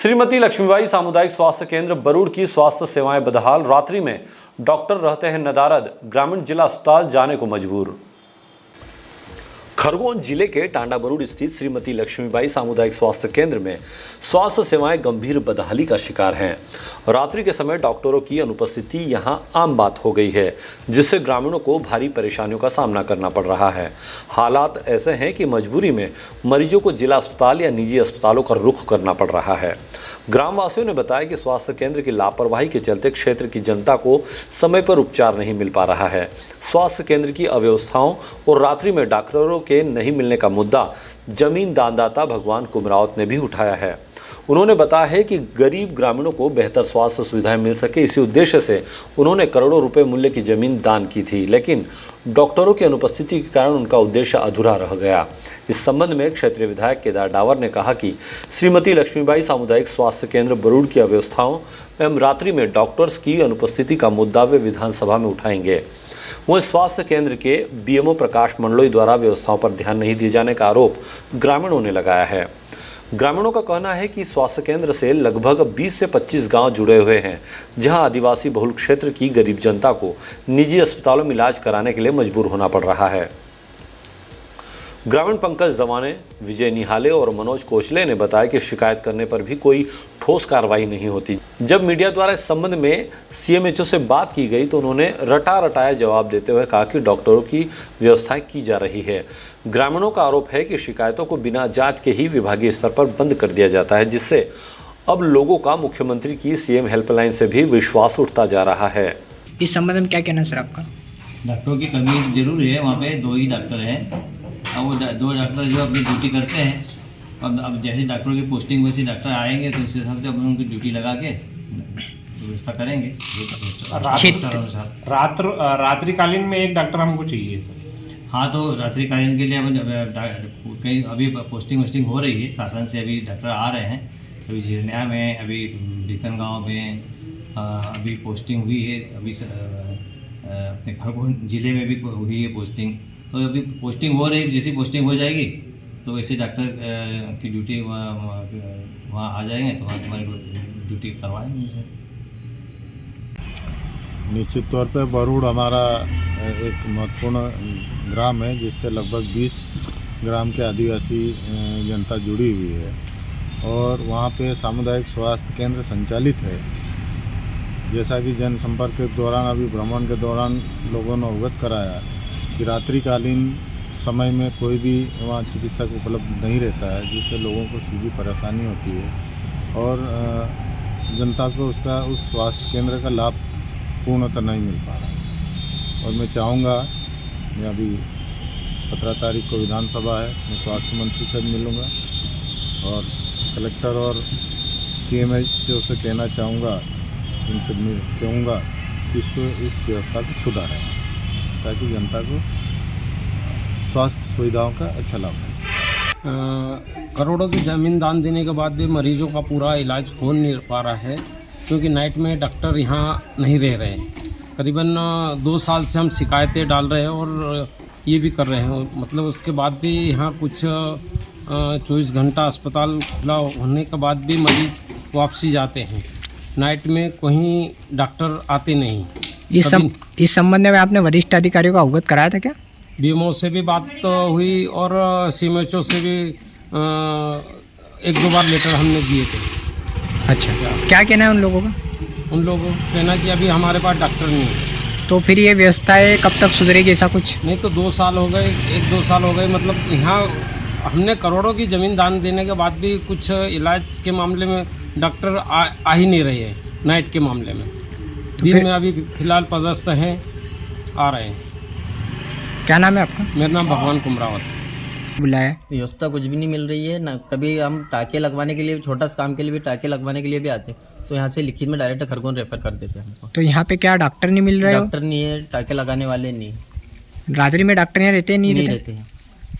श्रीमती लक्ष्मीबाई सामुदायिक स्वास्थ्य केंद्र बरूड़ की स्वास्थ्य सेवाएं बदहाल। रात्रि में डॉक्टर रहते हैं नदारद, ग्रामीण जिला अस्पताल जाने को मजबूर। खरगोन जिले के टांडा बरूड़ स्थित श्रीमती लक्ष्मीबाई सामुदायिक स्वास्थ्य केंद्र में स्वास्थ्य सेवाएं गंभीर बदहाली का शिकार हैं। रात्रि के समय डॉक्टरों की अनुपस्थिति यहां आम बात हो गई है, जिससे ग्रामीणों को भारी परेशानियों का सामना करना पड़ रहा है। हालात ऐसे हैं कि मजबूरी में मरीजों को जिला अस्पताल या निजी अस्पतालों का रुख करना पड़ रहा है। ग्रामवासियों ने बताया कि स्वास्थ्य केंद्र की लापरवाही के चलते क्षेत्र की जनता को समय पर उपचार नहीं मिल पा रहा है। स्वास्थ्य केंद्र की अव्यवस्थाओं और रात्रि में डॉक्टरों के नहीं मिलने का मुद्दा जमीन दानदाता भगवान कुमरावत ने भी उठाया है। उन्होंने बताया है कि गरीब ग्रामीणों को बेहतर स्वास्थ्य सुविधाएं मिल सके, इसी उद्देश्य से उन्होंने करोड़ों रुपए मूल्य की जमीन दान की थी, लेकिन डॉक्टरों की अनुपस्थिति के कारण उनका उद्देश्य अधूरा रह गया। इस संबंध में क्षेत्रीय विधायक केदार डावर ने कहा कि श्रीमती लक्ष्मीबाई सामुदायिक स्वास्थ्य केंद्र बरूड़ की अव्यवस्थाओं एवं रात्रि में डॉक्टर्स की अनुपस्थिति का मुद्दा वे विधानसभा में उठाएंगे। वहीं स्वास्थ्य केंद्र के बीएमओ प्रकाश मंडलोई द्वारा व्यवस्थाओं पर ध्यान नहीं दिए जाने का आरोप ग्रामीणों ने लगाया है। ग्रामीणों का कहना है कि स्वास्थ्य केंद्र से लगभग 20 से 25 गांव जुड़े हुए हैं, जहां आदिवासी बहुल क्षेत्र की गरीब जनता को निजी अस्पतालों में इलाज कराने के लिए मजबूर होना पड़ रहा है। ग्रामीण पंकज जवाने, विजय निहाले और मनोज कोचले ने बताया कि शिकायत करने पर भी कोई ठोस कार्रवाई नहीं होती। जब मीडिया द्वारा इस संबंध में सीएमएचओ से बात की गई तो उन्होंने रटाया जवाब देते हुए कहा कि डॉक्टरों की व्यवस्थाएं की जा रही है। ग्रामीणों का आरोप है कि शिकायतों को बिना जांच के ही विभागीय स्तर पर बंद कर दिया जाता है, जिससे अब लोगों का मुख्यमंत्री की सीएम हेल्पलाइन से भी विश्वास उठता जा रहा है। इस संबंध में क्या कहना है सर आपका? डॉक्टरों की कमी जरूर है, वहाँ पे 2 ही डॉक्टर हैं। अब वो 2 डॉक्टर जो अपनी ड्यूटी करते हैं, अब जैसे डॉक्टरों की पोस्टिंग वैसे डॉक्टर आएंगे तो उस हिसाब से अपन उनकी ड्यूटी लगा के व्यवस्था करेंगे। रात्रिकालीन में एक डॉक्टर हमको चाहिए सर। हाँ, तो रात्रिकालीन के लिए कहीं अभी पोस्टिंग हो रही है शासन से, अभी डॉक्टर आ रहे हैं। अभी झिरनिया में, अभी बीकन गाँव में अभी पोस्टिंग हुई है। अभी अपने खरगोन जिले में भी हुई है पोस्टिंग। तो अभी पोस्टिंग हो रही है, जैसी पोस्टिंग हो जाएगी तो वैसे डॉक्टर की ड्यूटी वहाँ आ जाएंगे, तो वहाँ तुम्हारी ड्यूटी करवाएंगे सर। निश्चित तौर पे बरूड़ हमारा एक महत्वपूर्ण ग्राम है, जिससे लगभग 20 ग्राम के आदिवासी जनता जुड़ी हुई है और वहाँ पे सामुदायिक स्वास्थ्य केंद्र संचालित है। जैसा कि जनसंपर्क के दौरान, अभी भ्रमण के दौरान लोगों ने अवगत कराया कि रात्रिकालीन समय में कोई भी वहाँ चिकित्सक उपलब्ध नहीं रहता है, जिससे लोगों को सीधी परेशानी होती है और जनता को उस स्वास्थ्य केंद्र का लाभ पूर्णतः नहीं मिल पा रहा है। और मैं चाहूँगा, मैं अभी 17 तारीख को विधानसभा है, मैं स्वास्थ्य मंत्री से मिलूँगा और कलेक्टर और सीएमएचओ से कहना चाहूँगा, इनसे कहूँगा कि इस व्यवस्था को सुधारें ताकि जनता को स्वास्थ्य सुविधाओं का अच्छा लाभ मिले। करोड़ों की ज़मीन दान देने के बाद भी मरीजों का पूरा इलाज हो नहीं पा रहा है, क्योंकि नाइट में डॉक्टर यहाँ नहीं रह रहे हैं। करीबन 2 साल से हम शिकायतें डाल रहे हैं और ये भी कर रहे हैं, मतलब उसके बाद भी यहाँ कुछ 24 घंटा अस्पताल खुला होने के बाद भी मरीज वापसी जाते हैं। नाइट में कोई डॉक्टर आते नहीं। इस संबंध में आपने वरिष्ठ अधिकारियों को अवगत कराया था क्या? बीएमओ से भी बात हुई और सीएमएचओ से भी 1-2 बार लेटर हमने दिए थे। अच्छा, क्या कहना है उन लोगों का? उन लोगों का कहना कि अभी हमारे पास डॉक्टर नहीं है। तो फिर ये व्यवस्थाएं कब तक सुधरेगी? ऐसा कुछ नहीं तो 2 साल हो गए, 1-2 साल हो गए, मतलब यहाँ हमने करोड़ों की ज़मीन दान देने के बाद भी कुछ इलाज के मामले में डॉक्टर आ ही नहीं रहे हैं। नाइट के मामले में तो दिन में अभी फिलहाल पदस्थ हैं, आ रहे हैं। क्या नाम है आपका? मेरा नाम भगवान कुमरावत। बुलाया व्यवस्था कुछ भी नहीं मिल रही है ना। कभी हम टाँके लगवाने के लिए, छोटा सा काम के लिए भी टाँके लगवाने के लिए भी आते, तो यहाँ से लिखित में डायरेक्ट खरगोन रेफर कर देते हैं हमको। तो यहाँ पे क्या डॉक्टर नहीं मिल रहे? डॉक्टर नहीं है, टाँके लगाने वाले नहीं। रात्रि में डॉक्टर यहाँ रहते नहीं रहते हैं।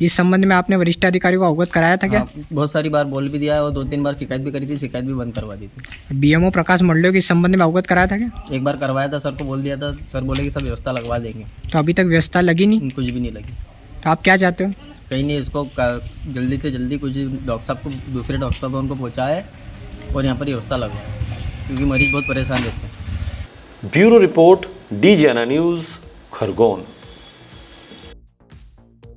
इस संबंध में आपने वरिष्ठ अधिकारियों को अवगत कराया था क्या? बहुत सारी बार बोल भी दिया है और 2-3 बार शिकायत भी करी थी, शिकायत भी बंद करवा दी थी। बीएमओ प्रकाश मंडलोई इस संबंध में अवगत कराया था क्या? एक बार करवाया था, सर को बोल दिया था, सर बोले कि सब व्यवस्था लगवा देंगे। तो अभी तक व्यवस्था लगी नहीं? कुछ भी नहीं लगी। तो आप क्या चाहते हो? कहीं नहीं, इसको जल्दी से जल्दी कुछ डॉक्टर साहब को, दूसरे डॉक्टर साहब उनको पहुँचाए और यहाँ पर व्यवस्था लगवाएं, क्योंकि मरीज़ बहुत परेशान रहते हैं। Bureau report, DGNA news, Khargone.